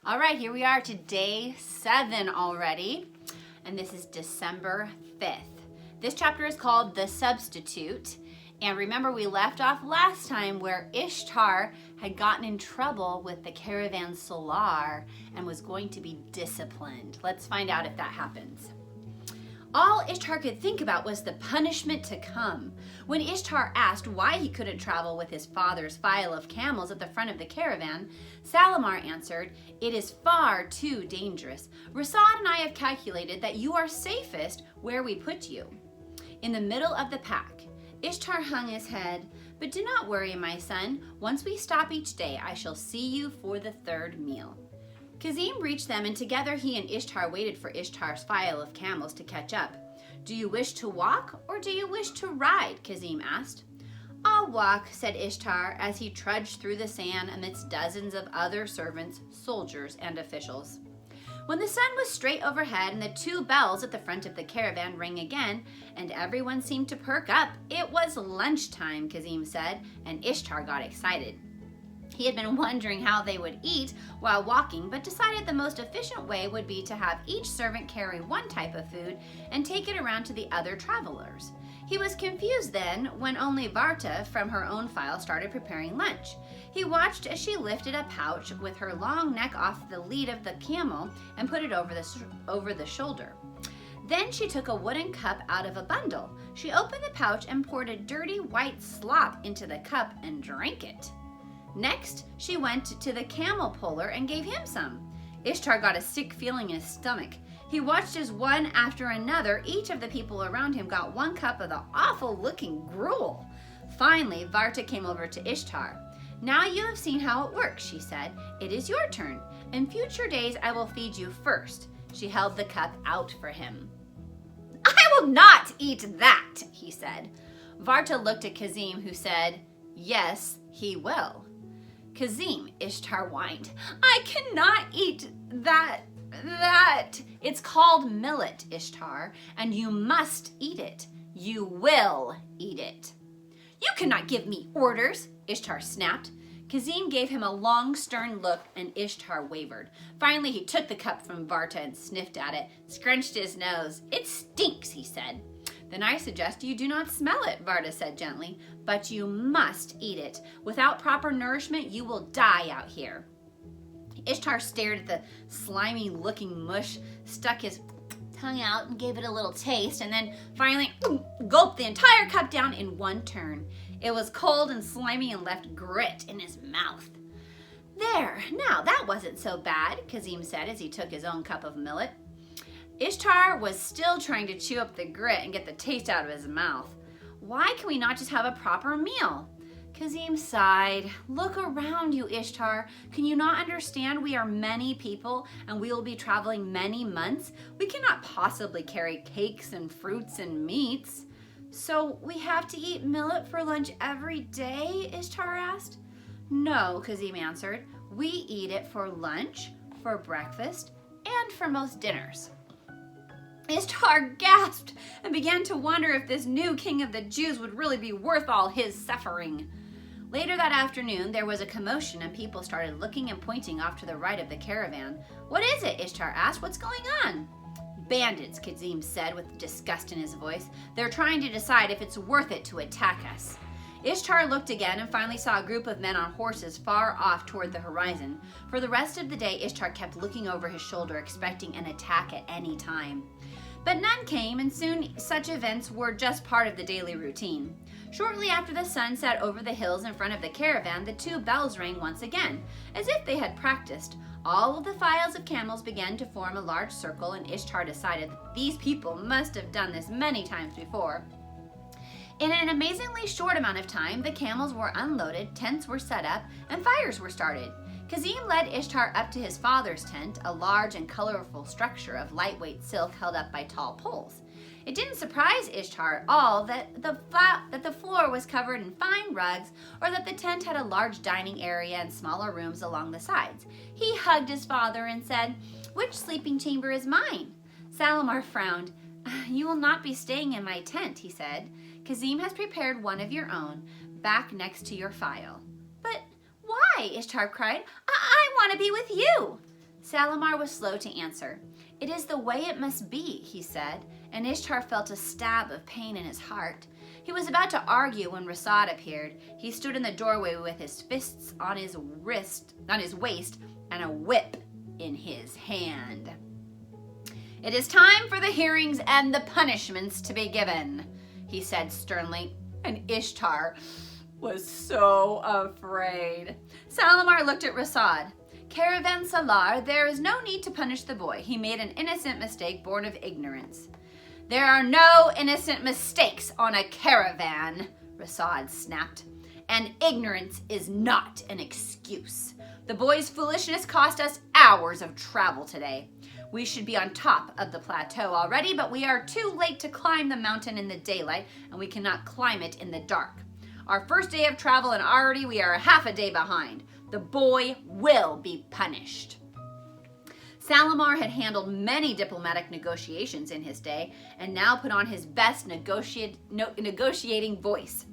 All right, here we are to day 7 already, and this is December 5th. This chapter is called The Substitute, and remember we left off last time where Ishtar had gotten in trouble with the caravanserai and was going to be disciplined. Let's find out if that happens. All Ishtar could think about was the punishment to come. When Ishtar asked why he couldn't travel with his father's file of camels at the front of the caravan, Salamar answered, "It is far too dangerous. Rasad and I have calculated that you are safest where we put you, in the middle of the pack." Ishtar hung his head. "But do not worry, my son. Once we stop each day, I shall see you for the third meal." Kazim reached them, and together he and Ishtar waited for Ishtar's file of camels to catch up. "Do you wish to walk or do you wish to ride?" Kazim asked. "I'll walk," said Ishtar as he trudged through the sand amidst dozens of other servants, soldiers, and officials. When the sun was straight overhead and the 2 bells at the front of the caravan rang again, and everyone seemed to perk up, it was lunchtime, Kazim said, and Ishtar got excited. He had been wondering how they would eat while walking, but decided the most efficient way would be to have each servant carry one type of food and take it around to the other travelers. He was confused then when only Varta from her own file started preparing lunch. He watched as she lifted a pouch with her long neck off the lead of the camel and put it over the shoulder. Then she took a wooden cup out of a bundle. She opened the pouch and poured a dirty white slop into the cup and drank it. Next, she went to the camel puller and gave him some. Ishtar got a sick feeling in his stomach. He watched as one after another, each of the people around him got 1 cup of the awful-looking gruel. Finally, Varta came over to Ishtar. "Now you have seen how it works," she said. "It is your turn. In future days, I will feed you first." She held the cup out for him. "I will not eat that," he said. Varta looked at Kazim, who said, "Yes, he will." "Kazim," Ishtar whined, "I cannot eat that. It's called millet, Ishtar, and you must eat it. You will eat it." "You cannot give me orders," Ishtar snapped. Kazim gave him a long, stern look, and Ishtar wavered. Finally, he took the cup from Varta and sniffed at it, scrunched his nose. "It stinks," he said. "Then I suggest you do not smell it," Varta said gently, "but you must eat it. Without proper nourishment, you will die out here." Ishtar stared at the slimy-looking mush, stuck his tongue out and gave it a little taste, and then finally gulped the entire cup down in one turn. It was cold and slimy and left grit in his mouth. "There, now that wasn't so bad," Kazim said as he took his own cup of millet. Ishtar was still trying to chew up the grit and get the taste out of his mouth. "Why can we not just have a proper meal?" Kazim sighed. "Look around you, Ishtar. Can you not understand we are many people and we will be traveling many months? We cannot possibly carry cakes and fruits and meats." "So we have to eat millet for lunch every day?" Ishtar asked. "No," Kazim answered. "We eat it for lunch, for breakfast, and for most dinners." Ishtar gasped and began to wonder if this new king of the Jews would really be worth all his suffering. Later that afternoon, there was a commotion and people started looking and pointing off to the right of the caravan. "What is it?" Ishtar asked. "What's going on?" "Bandits," Kazim said with disgust in his voice. "They're trying to decide if it's worth it to attack us." Ishtar looked again and finally saw a group of men on horses far off toward the horizon. For the rest of the day, Ishtar kept looking over his shoulder, expecting an attack at any time. But none came, and soon such events were just part of the daily routine. Shortly after the sun set over the hills in front of the caravan, the 2 bells rang once again, as if they had practiced. All of the files of camels began to form a large circle, and Ishtar decided that these people must have done this many times before. In an amazingly short amount of time, the camels were unloaded, tents were set up, and fires were started. Kazim led Ishtar up to his father's tent, a large and colorful structure of lightweight silk held up by tall poles. It didn't surprise Ishtar at all that the floor was covered in fine rugs, or that the tent had a large dining area and smaller rooms along the sides. He hugged his father and said, "Which sleeping chamber is mine?" Salamar frowned. "You will not be staying in my tent," he said. "Kazim has prepared one of your own, back next to your file." "But why?" Ishtar cried. I want to be with you." Salamar was slow to answer. "It is the way it must be," he said, and Ishtar felt a stab of pain in his heart. He was about to argue when Rasad appeared. He stood in the doorway with his fists on his waist, and a whip in his hand. "It is time for the hearings and the punishments to be given," he said sternly, and Ishtar was so afraid. Salamar looked at Rasad. "Caravansalar, there is no need to punish the boy. He made an innocent mistake born of ignorance." "There are no innocent mistakes on a caravan," Rasad snapped. "And ignorance is not an excuse. The boy's foolishness cost us hours of travel today. We should be on top of the plateau already, but we are too late to climb the mountain in the daylight, and we cannot climb it in the dark. Our first day of travel, and already we are half a day behind. The boy will be punished." Salamar had handled many diplomatic negotiations in his day, and now put on his best negotiating voice.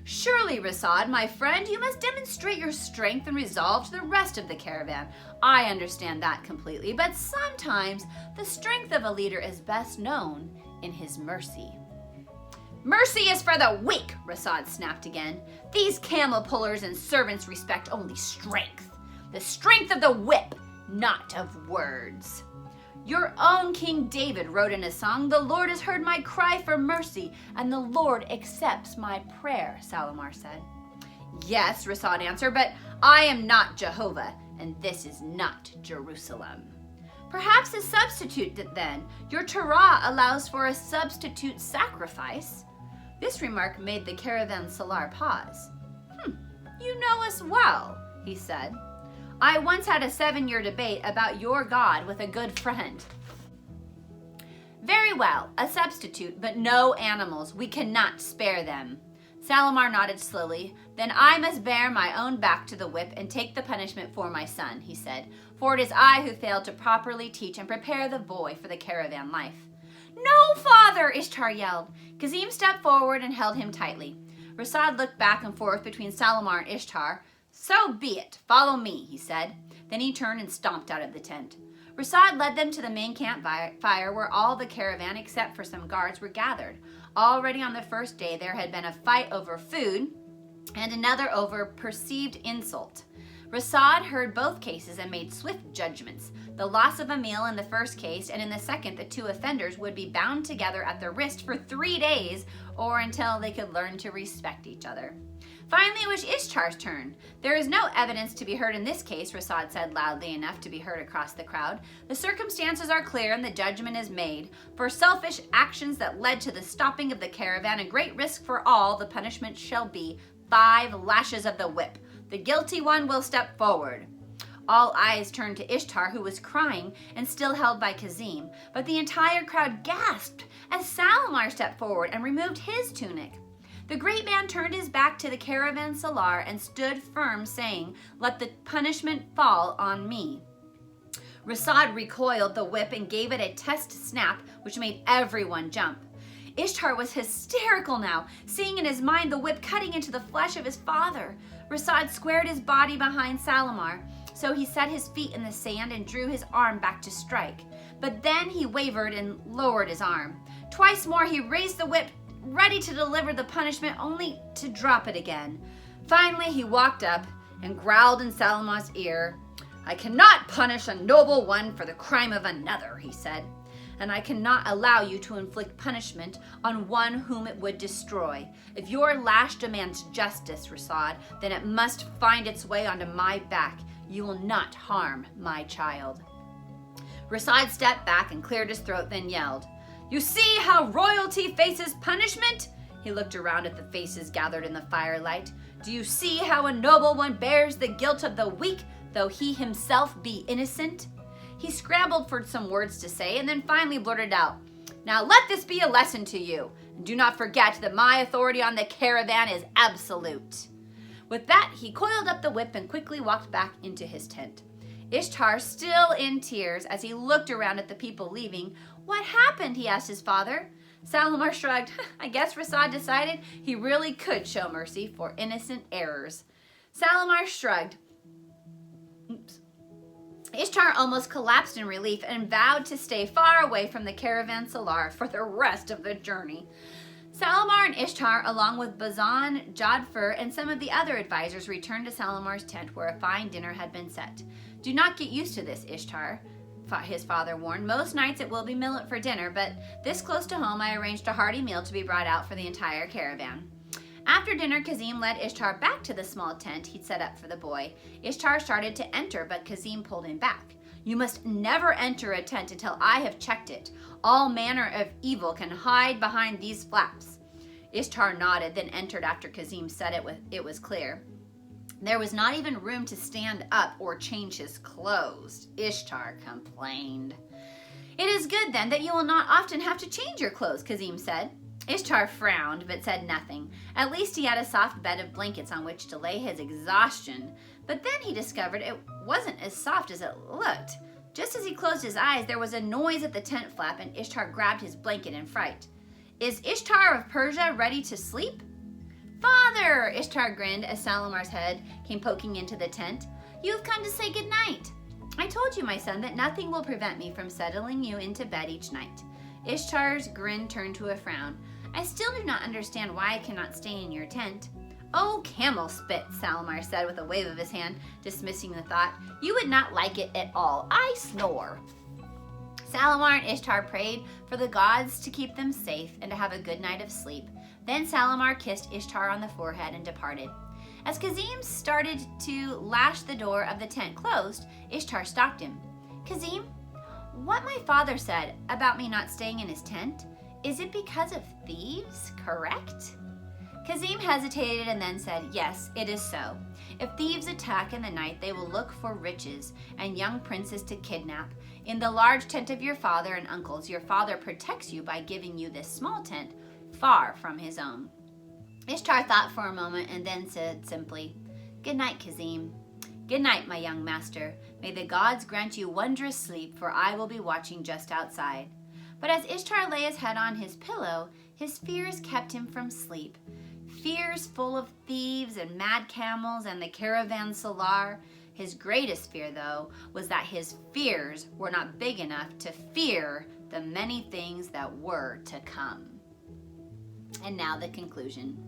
"Surely, Rasad, my friend, you must demonstrate your strength and resolve to the rest of the caravan. I understand that completely, but sometimes the strength of a leader is best known in his mercy." "Mercy is for the weak," Rasad snapped again. "These camel pullers and servants respect only strength. The strength of the whip, not of words. Your own King David wrote in a song, 'The Lord has heard my cry for mercy, and the Lord accepts my prayer,'" Salamar said. "Yes," Rasad answered, "but I am not Jehovah, and this is not Jerusalem." "Perhaps a substitute then. Your Torah allows for a substitute sacrifice." This remark made the caravansalar pause. "You know us well," he said. "I once had a 7-year debate about your God with a good friend." "Very well, a substitute, but no animals. We cannot spare them." Salamar nodded slowly. "Then I must bear my own back to the whip and take the punishment for my son," he said, "for it is I who failed to properly teach and prepare the boy for the caravan life." "No, father!" Ishtar yelled. Kazim stepped forward and held him tightly. Rasad looked back and forth between Salamar and Ishtar. "So be it. Follow me," he said. Then he turned and stomped out of the tent. Rasad led them to the main campfire where all the caravan except for some guards were gathered. Already on the first day there had been a fight over food and another over perceived insult. Rasad heard both cases and made swift judgments. The loss of a meal in the first case, and in the second, the two offenders would be bound together at the wrist for 3 days or until they could learn to respect each other. Finally, it was Ishtar's turn. "There is no evidence to be heard in this case," Rasad said loudly enough to be heard across the crowd. "The circumstances are clear and the judgment is made. For selfish actions that led to the stopping of the caravan and great risk for all, the punishment shall be 5 lashes of the whip. The guilty one will step forward." All eyes turned to Ishtar, who was crying and still held by Kazim, but the entire crowd gasped as Salamar stepped forward and removed his tunic. The great man turned his back to the caravansalar and stood firm, saying, "Let the punishment fall on me." Rasad recoiled the whip and gave it a test snap, which made everyone jump. Ishtar was hysterical now, seeing in his mind the whip cutting into the flesh of his father. Rasad squared his body behind Salamar, so he set his feet in the sand and drew his arm back to strike. But then he wavered and lowered his arm. Twice more he raised the whip, ready to deliver the punishment, only to drop it again. Finally, he walked up and growled in Salamar's ear. "I cannot punish a noble one for the crime of another," he said, "and I cannot allow you to inflict punishment on one whom it would destroy. If your lash demands justice, Rasad, then it must find its way onto my back. You will not harm my child." Rasad stepped back and cleared his throat, then yelled, "You see how royalty faces punishment?" He looked around at the faces gathered in the firelight. "Do you see how a noble one bears the guilt of the weak, though he himself be innocent?" He scrambled for some words to say and then finally blurted out, "Now let this be a lesson to you, and do not forget that my authority on the caravan is absolute." With that, he coiled up the whip and quickly walked back into his tent. Ishtar, still in tears as he looked around at the people leaving. "What happened?" he asked his father. Salamar shrugged. I guess Rasad decided he really could show mercy for innocent errors. Salamar shrugged. Ishtar almost collapsed in relief and vowed to stay far away from the caravanserai for the rest of the journey. Shalimar and Ishtar, along with Bazan, Jodhpur, and some of the other advisors, returned to Shalimar's tent where a fine dinner had been set. "Do not get used to this, Ishtar," his father warned. "Most nights it will be millet for dinner, but this close to home I arranged a hearty meal to be brought out for the entire caravan." After dinner, Kazim led Ishtar back to the small tent he'd set up for the boy. Ishtar started to enter, but Kazim pulled him back. "You must never enter a tent until I have checked it. All manner of evil can hide behind these flaps." Ishtar nodded, then entered after Kazim said it was clear. There was not even room to stand up or change his clothes, Ishtar complained. "It is good, then, that you will not often have to change your clothes," Kazim said. Ishtar frowned, but said nothing. At least he had a soft bed of blankets on which to lay his exhaustion. But then he discovered it wasn't as soft as it looked. Just as he closed his eyes, there was a noise at the tent flap, and Ishtar grabbed his blanket in fright. "Is Ishtar of Persia ready to sleep?" "Father!" Ishtar grinned as Shalimar's head came poking into the tent. "You have come to say good night. I told you, my son, that nothing will prevent me from settling you into bed each night." Ishtar's grin turned to a frown. "I still do not understand why I cannot stay in your tent." "Oh, camel spit," Shalimar said with a wave of his hand, dismissing the thought. "You would not like it at all. I snore." Shalimar and Ishtar prayed for the gods to keep them safe and to have a good night of sleep. Then Shalimar kissed Ishtar on the forehead and departed. As Kazim started to lash the door of the tent closed, Ishtar stopped him. "Kazim, what my father said about me not staying in his tent, is it because of thieves, correct?" Kazim hesitated and then said, "Yes, it is so. If thieves attack in the night, they will look for riches and young princes to kidnap. In the large tent of your father and uncles, your father protects you by giving you this small tent far from his own." Ishtar thought for a moment and then said simply, "Good night, Kazim." "Good night, my young master. May the gods grant you wondrous sleep, for I will be watching just outside." But as Ishtar lay his head on his pillow, his fears kept him from sleep. Fears full of thieves and mad camels and the caravanserai. His greatest fear, though, was that his fears were not big enough to fear the many things that were to come. And now the conclusion.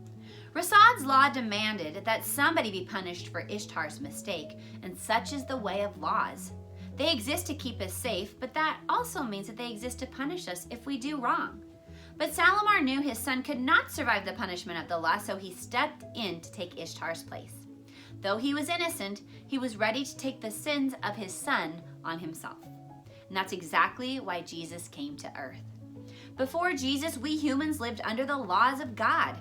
Rasad's law demanded that somebody be punished for Ishtar's mistake, and such is the way of laws. They exist to keep us safe, but that also means that they exist to punish us if we do wrong. But Shalimar knew his son could not survive the punishment of the law, so he stepped in to take Ishtar's place. Though he was innocent, he was ready to take the sins of his son on himself. And that's exactly why Jesus came to earth. Before Jesus, we humans lived under the laws of God,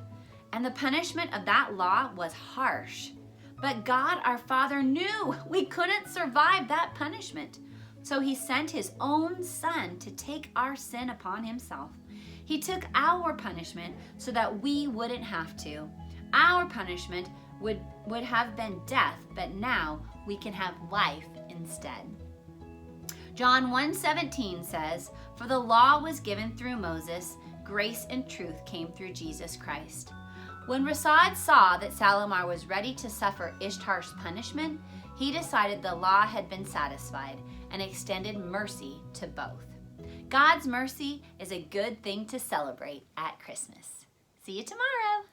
and the punishment of that law was harsh. But God, our Father, knew we couldn't survive that punishment. So he sent his own son to take our sin upon himself. He took our punishment so that we wouldn't have to. Our punishment would have been death, but now we can have life instead. John 1:17 says, "For the law was given through Moses, grace and truth came through Jesus Christ." When Rasad saw that Shalimar was ready to suffer Ishtar's punishment, he decided the law had been satisfied and extended mercy to both. God's mercy is a good thing to celebrate at Christmas. See you tomorrow.